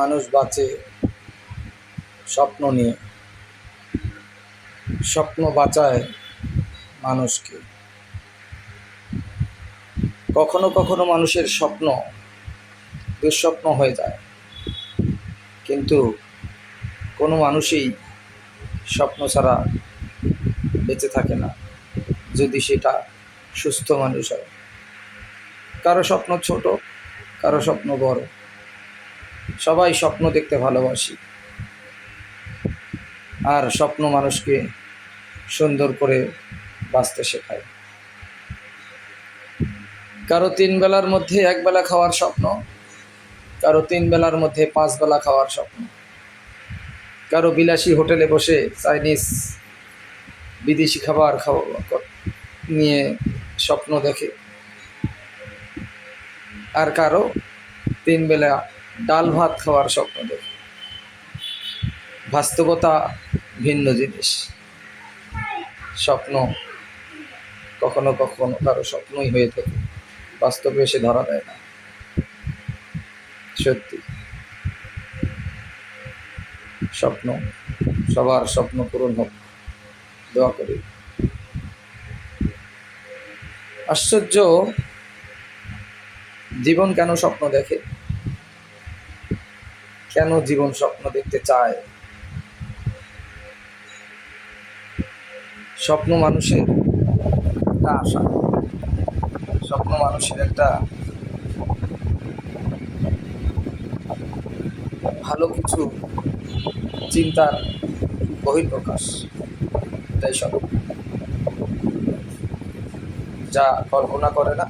মানুষ বাঁচে স্বপ্ন নিয়ে। স্বপ্ন বাঁচায় মানুষকে। কখনো কখনো মানুষের স্বপ্ন দুঃস্বপ্ন হয়ে যায়, কিন্তু কোনো মানুষই স্বপ্ন ছাড়া বেঁচে থাকে না, যদি সেটা সুস্থ মানুষ হয়। কারো স্বপ্ন ছোট, কারো স্বপ্ন বড়। সবাই স্বপ্ন দেখতে ভালোবাসি, আর স্বপ্ন মানুষকে সুন্দর করে বাঁচতে শেখায়। কারো 3 বেলার মধ্যে 1 বেলা খাওয়ার স্বপ্ন, কারো 3 বেলার মধ্যে 5 বেলা খাওয়ার স্বপ্ন, কারো বিলাসী হোটেলে বসে চাইনিজ বিদেশি খাবার খাওয়া নিয়ে স্বপ্ন দেখে, আর কারো 3 বেলা ডাল ভাত খাওয়ার স্বপ্ন দেখে। বাস্তবতা ভিন্ন জিনিস। স্বপ্ন কখনো কখনো কারো স্বপ্নই হয়ে থাকে, বাস্তবে এসে ধরা দেয় না। সত্যি, স্বপ্ন, সবার স্বপ্ন পূরণ হোক, দোয়া করি। আশ্চর্য, জীবন কেন স্বপ্ন দেখে, কেন জীবন স্বপ্ন দেখতে চায়? স্বপ্ন মানুষের একটা আশা, স্বপ্ন মানুষের একটা ভালো কিছু চিন্তার বহিঃপ্রকাশ। তাই স্বপ্ন, যা কল্পনা করে না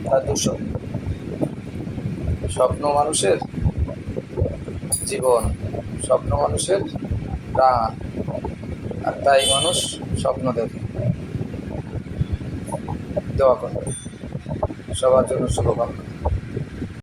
তা দুঃস্বপ্ন। স্বপ্ন মানুষের জীবন, স্বপ্ন মানুষের প্রাণ, আর তাই মানুষ স্বপ্ন দেখে। দোয়া করে সবার জন্য শুভকামনা।